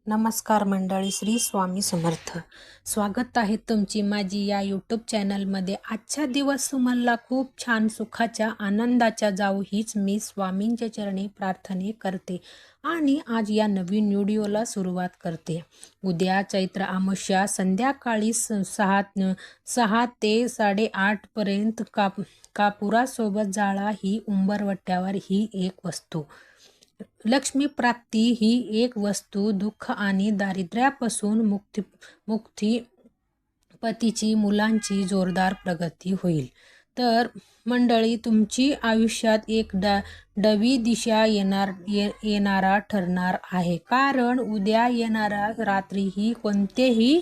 नमस्कार मंडळी, श्री स्वामी समर्थ. स्वागत आहे तुमची माझी या यूट्यूब चॅनलमध्ये. आजचा दिवस तुम्हाला खूप छान सुखाच्या आनंदाच्या जाऊ हीच मी स्वामींच्या चरणी प्रार्थना करते आणि आज या नवीन व्हिडिओला सुरुवात करते. उद्या चैत्र अमावस्या संध्याकाळी 6 ते 8:30 पर्यंत कापुरासोबत जाळा ही उंबरवट्यावर ही एक वस्तू. लक्ष्मी प्राप्ती ही एक वस्तू दुःख आणि दारिद्र्यापासून मुक्ती, पतीची मुलांची जोरदार प्रगती होईल. तर मंडळी, तुमची आयुष्यात एक नवी दिशा येणारा ठरणार आहे, कारण उद्या येणारा रात्री ही कोणतेही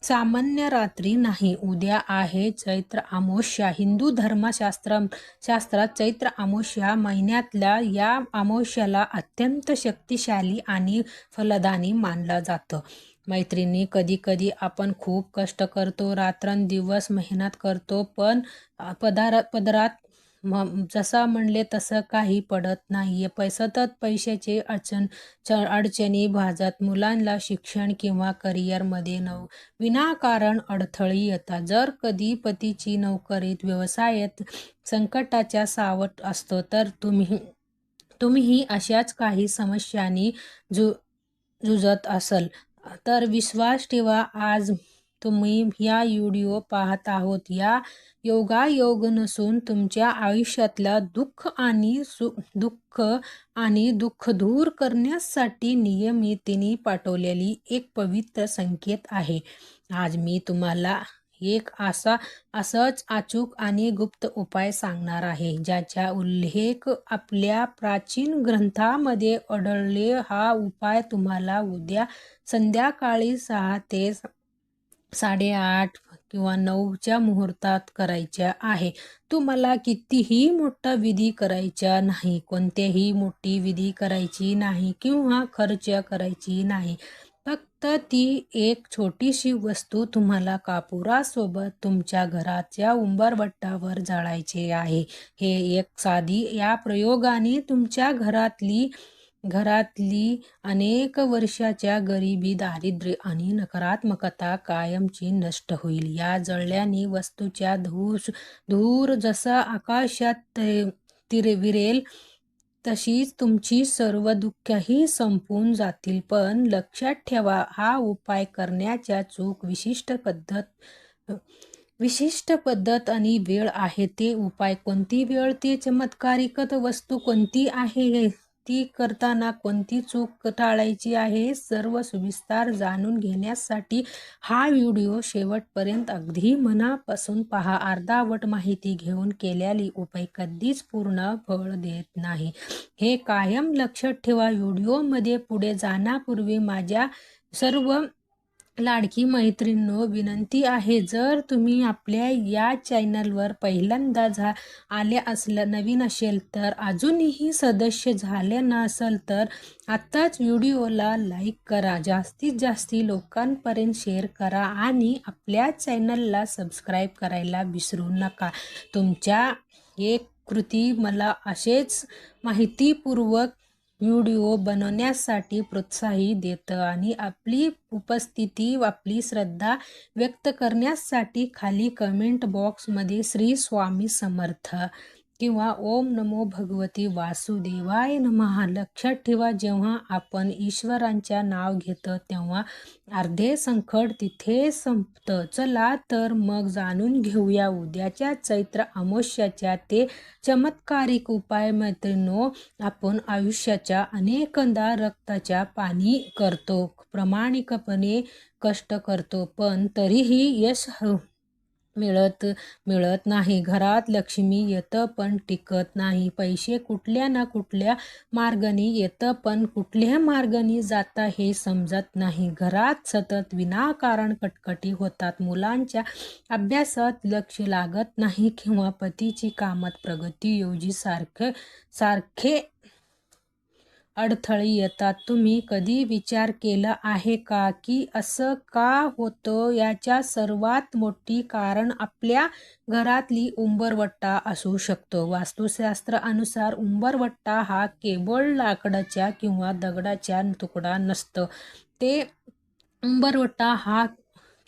सामान्य रात्री नाही. उद्या आहे चैत्र अमावस्या. हिंदू धर्मशास्त्रात चैत्र अमावस्या महिन्यातल्या या अमावस्याला अत्यंत शक्तिशाली आणि फलदायी मानलं जातं. मैत्रिणी, कधी कधी आपण खूप कष्ट करतो, रात्रंदिवस मेहनत करतो, पण पदरात जसा म्हणले तसं काही पडत नाहीये. सतत पैशाचे अडचणी भाजत, मुलांना शिक्षण किंवा करिअरमध्ये विनाकारण अडथळे येतात. जर कधी पतीची नोकरीत, व्यवसायात संकटाच्या सावट असतो, तर तुम्हीही अशाच काही समस्यांनी झुजत असाल तर विश्वास ठेवा, आज तुम्ही या व्हिडिओ पाहत आहोत या योगायोग नसून तुमच्या आयुष्यातला दुःख आणि दुःख दूर करण्यासाठी नियमितीने पाठवलेली एक पवित्र संकेत आहे. आज मी तुम्हाला एक असंच अचूक आणि गुप्त उपाय सांगणार आहे, ज्याचा उल्लेख आपल्या प्राचीन ग्रंथामध्ये आढळले. हा उपाय तुम्हाला उद्या संध्याकाळी 6 ते 8:30 किंवा 9च्या मुहूर्तात करायच्या आहे. तुम्हाला कितीही मोठा विधी करायचा नाही, कोणतीही मोठी विधी करायची नाही किंवा खर्च करायची नाही. फक्त ती एक छोटीशी वस्तू तुम्हाला कापुरासोबत तुमच्या घराच्या उंबरवट्यावर जाळायची आहे. हे एक साधी या प्रयोगाने तुमच्या घरातली अनेक वर्षाच्या गरिबी, दारिद्र्य आणि नकारात्मकता कायमची नष्ट होईल. या जळल्याने वस्तूच्या धूर जसा आकाशात विरेल तशीच तुमची सर्व दुःखही संपून जातील. पण लक्षात ठेवा, हा उपाय करण्याच्या चूक विशिष्ट पद्धत आणि वेळ आहे. ते उपाय कोणती वेळ, ते चमत्कारिक वस्तू कोणती आहे, ती करताना कोणती चूक टाळायची आहे, सर्व सविस्तर जाणून घेण्यासाठी हा व्हिडिओ शेवटपर्यंत अगदी मनापासून पहा. अर्धवट माहिती घेऊन केलेली उपाय कधीच पूर्ण फळ देत नाही, हे कायम लक्षात ठेवा. व्हिडिओमध्ये पुढे जाण्यापूर्वी माझ्या सर्व लाडकी मैत्रिणींनो विनंती आहे, जर तुम्ही आपल्या या चॅनलवर पहिल्यांदा नवीन असेल तर अजूनही सदस्य झाले नसेल तर आत्ताच व्हिडिओला लाईक करा, जास्तीत जास्त लोकांपर्यंत शेअर करा आणि आपल्या चॅनलला सबस्क्राईब करायला विसरू नका. तुमच्या एक कृती मला असेच माहितीपूर्वक व्हिडिओ बनवण्यासाठी प्रोत्साहित देतं आणि आपली उपस्थिती, आपली श्रद्धा व्यक्त करण्यासाठी खाली कमेंट बॉक्समध्ये श्री स्वामी समर्थ किंवा ओम नमो भगवती वासुदेवाय नमः लक्षात ठेवा. जेव्हा आपण ईश्वरांचे नाव घेतो तेव्हा अर्धे संकट तिथे संपतं. चला तर मग जाणून घेऊया उद्याच्या चैत्र अमावस्याच्या ते चमत्कारिक उपाय. मैत्रिणींनो, आपण आयुष्याच्या अनेकदा रक्ताच्या पाणी करतो, प्रामाणिकपणे कष्ट करतो, पण तरीही यश मिळत नाही. घरात लक्ष्मी येतं पण टिकत नाही. पैसे कुठल्या ना कुठल्या मार्गाने येतं पण कुठल्या मार्गाने जातं हे समजत नाही. घरात सतत विनाकारण कटकटी होतात. मुलांच्या अभ्यासात लक्ष लागत नाही किंवा पतीची कामात प्रगती योजी सारखे अडथळे येतात. तुम्ही कधी विचार केला आहे का की असं का होतं? याच्या सर्वात मोठी कारण आपल्या घरातली उंबरवट्टा असू शकतो. वास्तुशास्त्र अनुसार उंबरवट्टा हा केवळ लाकडाच्या किंवा दगडाचा तुकडा नसतो. ते उंबरवट्टा हा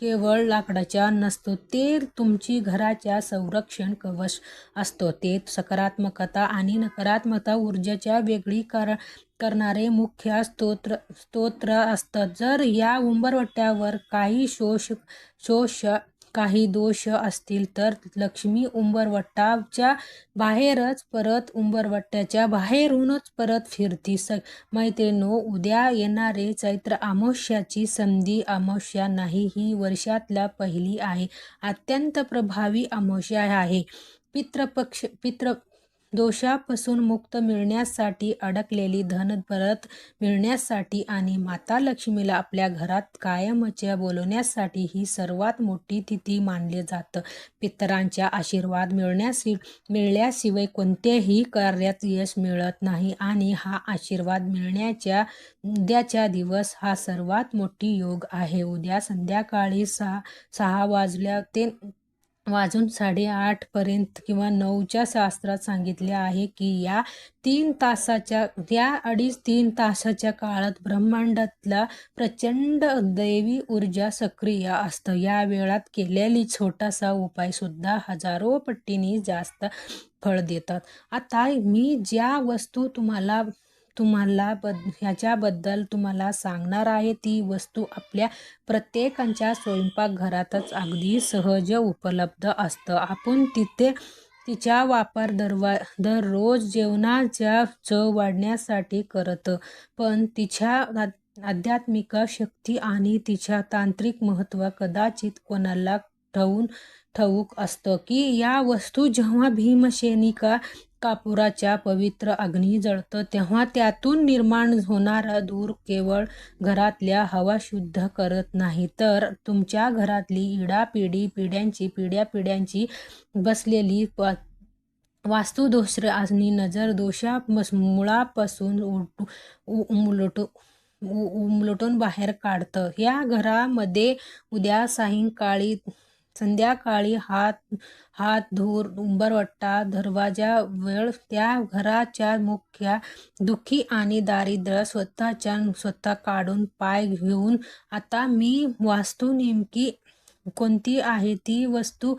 केवळ लाकडाचा नसतो, ते तुमची घराच्या संरक्षण कवच असतो. ते सकारात्मकता आणि नकारात्मकता ऊर्जाच्या वेगळी करणारे मुख्य स्तोत्र असतात. जर या उंबरवट्यावर काही दोष असतील तर लक्ष्मी उंबरवट्याच्या बाहेरूनच परत फिरती. मैत्रिणींनो, उद्या येणारे चैत्र अमावस्याची संधी अमावस्या नाही, ही वर्षातला पहिली आहे अत्यंत प्रभावी अमावस्या आहे. पितृ दोषापासून मुक्त मिळण्यासाठी, अडकलेली धन परत मिळण्यासाठी आणि माता लक्ष्मीला आपल्या घरात कायमच्या बोलवण्यासाठी ही सर्वात मोठी तिथी मानले जातं. पितरांचा आशीर्वाद मिळाल्याशिवाय कोणत्याही कार्यात यश मिळत नाही आणि हा आशीर्वाद मिळण्याच्या उद्याचा दिवस हा सर्वात मोठी योग आहे. उद्या संध्याकाळी 6 वाजून 8:30 पर्यंत किंवा 9च्या शास्त्रात सांगितले आहे की या 3 तासाच्या काळात ब्रह्मांडातला प्रचंड दैवी ऊर्जा सक्रिय असतं. या वेळात केलेली छोटासा उपाय सुद्धा हजारो पटींनी जास्त फळ देतात. आता मी ज्या वस्तू ह्याच्याबद्दल तुम्हाला सांगणार आहे ती वस्तू आपल्या प्रत्येकाच्या स्वयंपाकघरातच अगदी सहज उपलब्ध असतं. आपण तिचा वापर दररोज जेवणाच्या चव वाढण्यासाठी करतो, पण तिच्या आध्यात्मिक शक्ती आणि तिच्या तांत्रिक महत्त्व कदाचित कोणाला ठाऊक असतं की या वस्तू जेव्हा भीमसेनिका कापुराच्या पवित्र अग्नी जळतं तेव्हा त्यातून निर्माण होणारा धूर केवळ घरातल्या हवा शुद्ध करत नाही, तर तुमच्या घरातली पिढ्यापिढ्यांची बसलेली वास्तुदोष आणि नजर दोषा मुळापासून उमलटून बाहेर काढतं. या घरामध्ये उद्या संध्याकाळी हात धूर उंबरवट्टा दरवाजा वेळ त्या घराच्या मुख्य दुःखी आणि दारिद्र्य स्वतः काढून पाय घेऊन आता मी वास्तू नेमकी कोणती आहे, ती वस्तू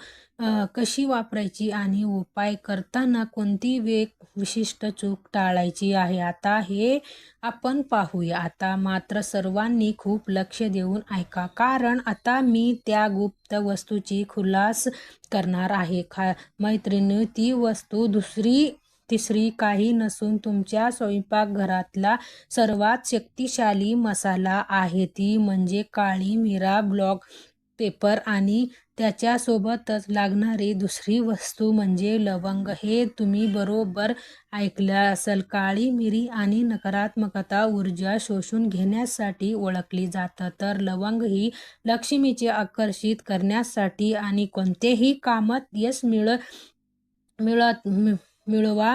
कशी वापरायची आणि उपाय करताना कोणती विशिष्ट चूक टाळायची आहे, आता हे आपण पाहूया. आता मात्र सर्वांनी खूप लक्ष देऊन ऐका, कारण आता मी त्या गुप्त वस्तूची खुलास करणार आहे. मैत्रिणी, ती वस्तू तिसरी काही नसून तुमच्या स्वयंपाकघरातला सर्वात शक्तिशाली मसाला आहे. ती म्हणजे काळी मिरा ब्लॅक पेपर आणि त्याच्यासोबतच लागणारी दुसरी वस्तू म्हणजे लवंग. हे तुम्ही बरोबर ऐकलं असेल. काळी मिरी आणि नकारात्मकता ऊर्जा शोषून घेण्यासाठी ओळखली जातं, तर लवंग ही लक्ष्मीचे आकर्षित करण्यासाठी आणि कोणत्याही कामात यश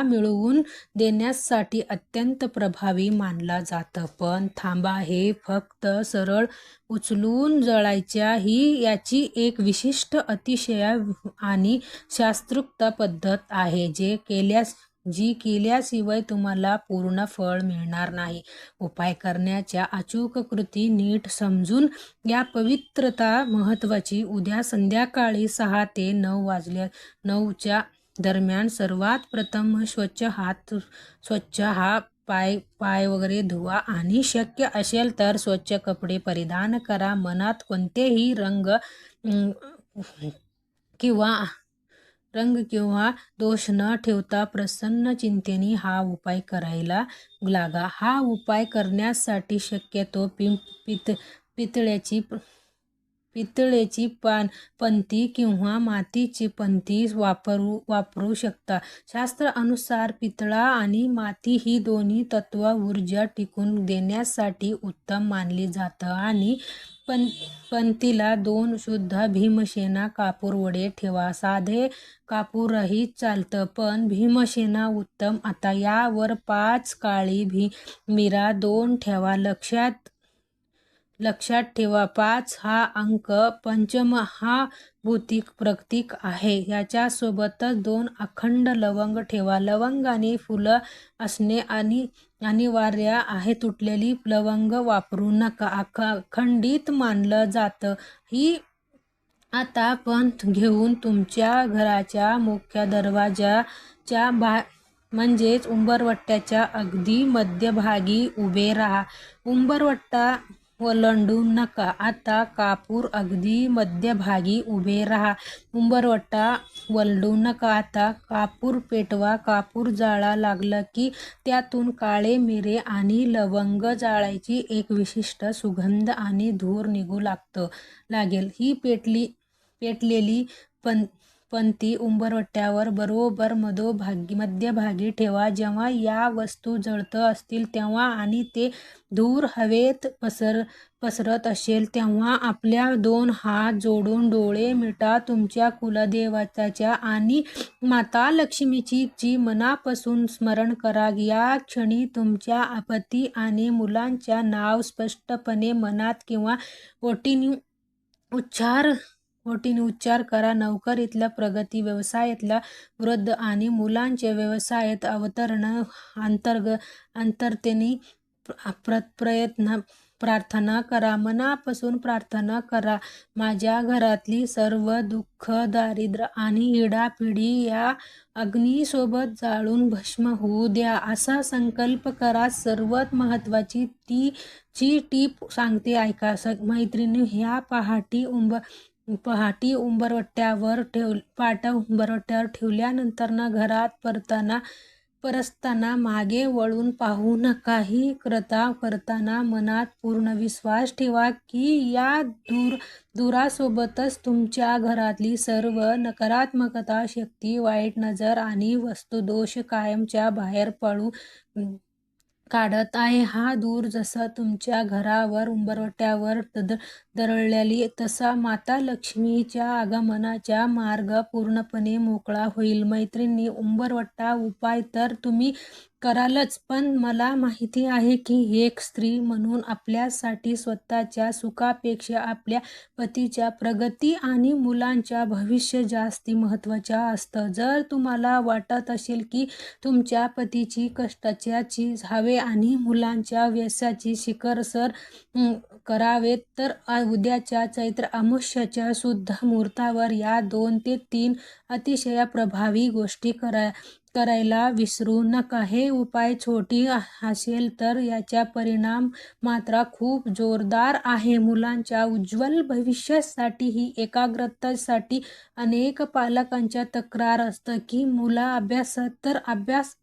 मिळवून देण्यासाठी अत्यंत प्रभावी मानला जातं. पण थांबा, हे फक्त सरळ उचलून जळायच्या ही याची एक विशिष्ट, अतिशय आणि शास्त्रोक्त पद्धत आहे, जी केल्याशिवाय तुम्हाला पूर्ण फळ मिळणार नाही. उपाय करण्याच्या अचूक कृती नीट समजून या पवित्रता महत्त्वाची. उद्या संध्याकाळी 6 ते 9च्या दरम्यान सर्वात प्रथम स्वच्छ पाय वगैरे धुवा आणि शक्य असेल तर स्वच्छ कपडे परिधान करा. मनात कोणतेही रंग किंवा दोष न ठेवता प्रसन्न चिंतेने हा उपाय करायला लागा. हा उपाय करण्यासाठी शक्यतो पितळ्याची पितळेची पंती किंवा मातीची पंती वापरू शकता. शास्त्रानुसार पितळा आणि माती ही दोन्ही तत्व ऊर्जा टिकून देण्यासाठी उत्तम मानली जातं आणि पंतीला 2 शुद्ध भीमसेना कापूर वडे ठेवा. साधे कापूरही चालतं, पण भीमसेना उत्तम. आता यावर 5 काळी मिरा 2 ठेवा. लक्षात ठेवा, 5 हा अंक पंचम हा भौतिक प्रतीक आहे. याच्यासोबतच 2 अखंड लवंग ठेवा. लवंगाने फुलं असणे अनिवार्य आहे. तुटलेली लवंग वापरू नका. अखंडित मानलं जातं. ही आता पंथ घेऊन तुमच्या घराच्या मुख्य दरवाजाच्या म्हणजेच उंबरवट्याच्या अगदी मध्यभागी उभे राहा. उंबरवट्टा ओलांडू नका. आता कापूर अगदी मध्यभागी उभे राहा. उंबरवट्टा ओलांडू नका. आता कापूर पेटवा. कापूर जाळा लागलं की त्यातून काळे मिरे आणि लवंग जाळायची. एक विशिष्ट सुगंध आणि धूर निघू लागेल. ही पेटलेली पंती उंबरवट्यावर बरोबर मध्यभागी ठेवा. जेव्हा या वस्तू जळत असतील तेव्हा आणि ते धूर हवेत पसरत असेल तेव्हा आपल्या 2 हात जोडून डोळे मिटा. तुमच्या कुलदेवताच्या आणि माता लक्ष्मीची मनापासून स्मरण करा. या क्षणी तुमच्या पती आणि मुलांच्या नाव स्पष्टपणे मनात किंवा ओठीने उच्चार करा. नोकरीतल्या प्रगती, व्यवसायातल्या वृद्धी आणि मुलांचे व्यवसायात अवतरण अंतरतेने प्रार्थना करा. मनापासून प्रार्थना करा. माझ्या घरातली सर्व दुःख, दारिद्र्य आणि इडापिडी या अग्नीसोबत जाळून भस्म होऊ द्या, असा संकल्प करा. सर्वात महत्त्वाची टीप सांगते ऐका. मैत्रिणी, ह्या पहाटी उंबरवट्यावर ठेवल्यानंतर घरात परतताना मागे वळून पाहू नका. ही क्रिया करताना मनात पूर्ण विश्वास ठेवा की या धुरासोबतच तुमच्या घरातली सर्व नकारात्मकता, शक्ती, वाईट नजर आणि वास्तुदोष कायमच्या बाहेर काढत आहे. हा धूर जसा तुमच्या घरावर उंबरवट्यावर दरवळेल तसा माता लक्ष्मीच्या आगमनाचा मार्ग पूर्णपणे मोकळा होईल. मैत्रिणी, उंबरवट्टा उपाय तर तुम्ही करालच, पण मला माहिती आहे की एक स्त्री म्हणून आपल्यासाठी स्वतःच्या सुखापेक्षा आपल्या पतीच्या प्रगती आणि मुलांच्या भविष्य जास्ती महत्त्वाचं असतं. जर तुम्हाला वाटत असेल की तुमच्या पतीची कष्टाची झावे आणि मुलांच्या यशाची शिखर सर करावेत, तर उद्याच्या चैत्र अमावास्येच्या शुद्ध मुहूर्तावर या 2 ते 3 अतिशय प्रभावी गोष्टी करायला विसरू नका. हे उपाय छोटी असेल तर याचा परिणाम मात्र खूप जोरदार आहे. मुलांच्या उज्ज्वल भविष्यासाठी ही एकाग्रतेसाठी अनेक पालकांच्या तक्रार असतं की मुलं अभ्यास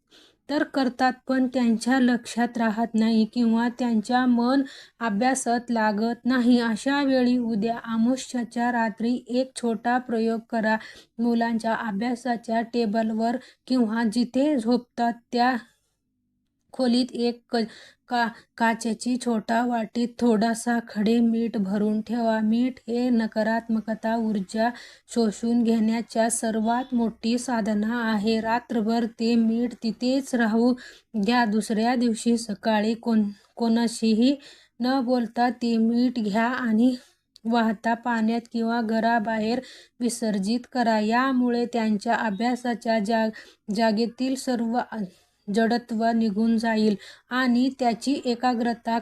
तर करतात, पण त्यांच्या लक्षात राहत नाही किंवा त्यांच्या मन अभ्यासात लागत नाही. अशा वेळी उद्या अमावास्येच्या रात्री एक छोटा प्रयोग करा. मुलांच्या अभ्यासाच्या टेबलवर किंवा जिथे झोपतात त्या खोलीत एक काचेची छोट्या वाटीत थोडासा खडे मीठ भरून ठेवा. मीठ हे नकारात्मकता ऊर्जा शोषून घेण्याच्या सर्वात मोठी साधना आहे. रात्रभर ते मीठ तिथेच राहू द्या. दुसऱ्या दिवशी सकाळी कोणाशीही न बोलता ते मीठ घ्या आणि वाहत्या पाण्यात किंवा घराबाहेर विसर्जित करा. यामुळे त्यांच्या अभ्यासाच्या जागेतील सर्व जडत्व निघून जाईल आणि त्यांची एकाग्रता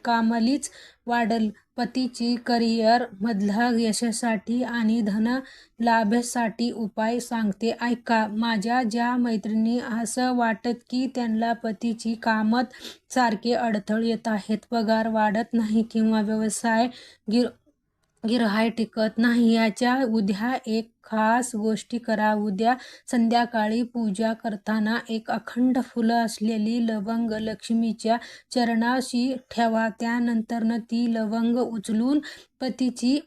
कामलीच वाढेल. पतीची करिअर मधल्या यशासाठी आणि धनलाभासाठी उपाय सांगते ऐका. माझ्या ज्या मैत्रिणी असं वाटतं की त्यांना पतीची कामात सारखे अडथळे येत आहेत, पगार वाढत नाही किंवा व्यवसाय गिरहाय टिकत नाही. याच्या उद्या एक खास गोष्टी करा. उद्या संध्याकाळी पूजा करताना एक अखंड फुलं असलेली लवंग लक्ष्मीच्या चरणाशी ठेवा. त्यानंतर ती लवंग उचलून पतीची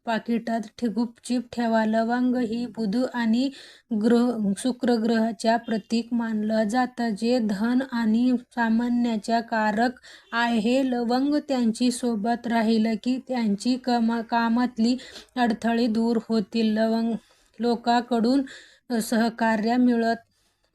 पाकिटात गुपचूप ठेवा. लवंग ही बुध आणि शुक्र ग्रहाच्या प्रतीक मानलं जातं, जे धन आणि सामान्याच्या कारक आहे. लवंग त्यांची सोबत राहिलं की त्यांची कामातली अडथळे दूर होतील. लोकांकडून सहकार्य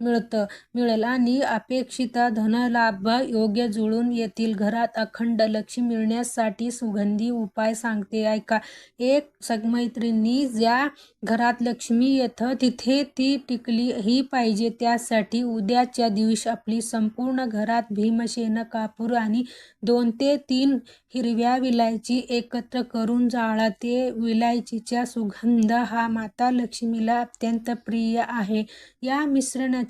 मिळेल आणि अपेक्षित धनलाभ योग्य जुळून येतील. घरात अखंड लक्ष्मी मिळण्यासाठी सुगंधी उपाय सांगते, ऐका. एक मैत्रिणी, ज्या घरात लक्ष्मी येतं तिथे ती टिकलीही पाहिजे. त्यासाठी उद्याच्या दिवशी आपली संपूर्ण घरात भीमसेन कापूर आणि 2 ते 3 हिरव्या विलायची एकत्र करून जाळा. ते विलायचीचा सुगंध हा माता लक्ष्मीला अत्यंत प्रिय आहे. या मिश्रणाच्या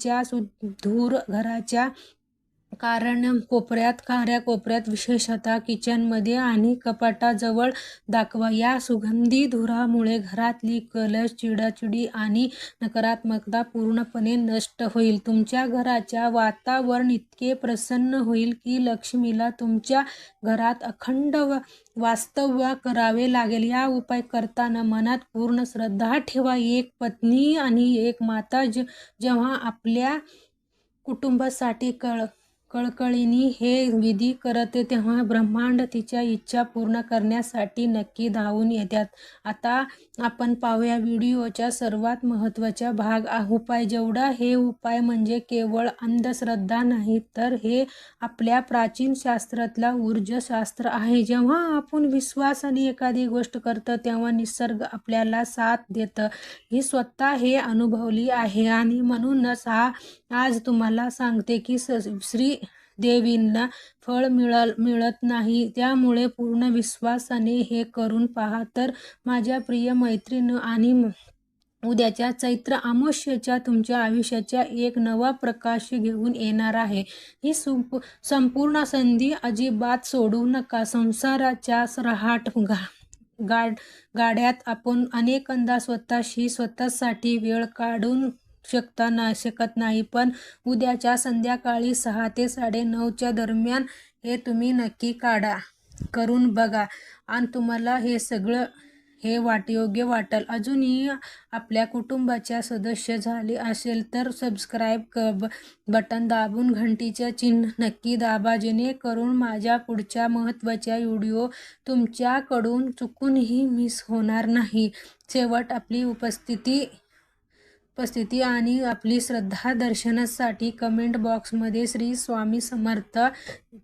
धूर घराच्या काऱ्याकोपऱ्यात, विशेषतः किचनमध्ये आणि कपाटाजवळ दाखवा. या सुगंधी धुरामुळे घरातली कलह, चिडचिडी आणि नकारात्मकता पूर्णपणे नष्ट होईल. तुमच्या घराच्या वातावरण इतके प्रसन्न होईल की लक्ष्मीला तुमच्या घरात अखंड वास्तव्य करावे लागेल. हा उपाय करताना मनात पूर्ण श्रद्धा ठेवा. एक पत्नी आणि एक माता जेव्हा आपल्या कुटुंबासाठी कळकळीने हे विधी करते, तेव्हा ब्रह्मांड तिच्या इच्छा पूर्ण करण्यासाठी नक्की धावून येतात. आता आपण पाहूया व्हिडिओचा सर्वात महत्त्वाचा भाग, उपाय. हे उपाय म्हणजे केवळ अंधश्रद्धा नाही, तर हे आपल्या प्राचीन शास्त्रातला ऊर्जाशास्त्र आहे. जेव्हा आपण विश्वासाने एखादी गोष्ट करतो तेव्हा निसर्ग आपल्याला साथ देतं. ही स्वतः हे अनुभवली आहे आणि म्हणूनच आज तुम्हाला सांगते की श्रीदेवींना फळ मिळत नाही. त्यामुळे पूर्ण विश्वासाने हे करून पहा. तर माझ्या प्रिय मैत्रिणी, आणि उद्याच्या चैत्र अमावस्येच्या तुमच्या आयुष्याचा एक नवा प्रकाश घेऊन येणार आहे. ही संपूर्ण संधी अजिबात सोडू नका. संसाराच्या रहाट गाड्यात आपण अनेकदा स्वतःसाठी वेळ काढून शकत नाही, पण उद्याच्या संध्याकाळी 6 ते 9:30च्या दरम्यान हे तुम्ही नक्की करून बघा आणि तुम्हाला हे सगळं योग्य वाटेल. अजूनही आपल्या कुटुंबाच्या सदस्य झाले असेल तर सबस्क्राईब बटन दाबून घंटीचं चिन्ह नक्की दाबा, जेणेकरून माझ्या पुढच्या महत्त्वाच्या व्हिडिओ तुमच्याकडून चुकूनही मिस होणार नाही. शेवट आपली उपस्थिती आणि आपली श्रद्धा दर्शनासाठी कमेंट बॉक्समध्ये श्री स्वामी समर्थ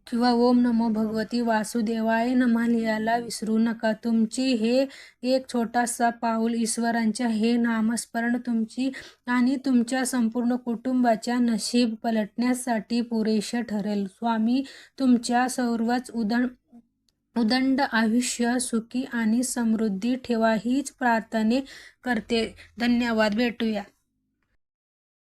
किंवा ओम नमो भगवती वासुदेवाय नमः लिहायला विसरू नका. तुमची हे एक छोटासा पाऊल ईश्वरांच्या हे नामस्मरण तुमची आणि तुमच्या संपूर्ण कुटुंबाच्या नशीब पलटण्यासाठी पुरेसे ठरेल. स्वामी तुमच्या सर्वच उदंड आयुष्य सुखी आणि समृद्धी ठेवा, हीच प्रार्थना करते. धन्यवाद. भेटूया.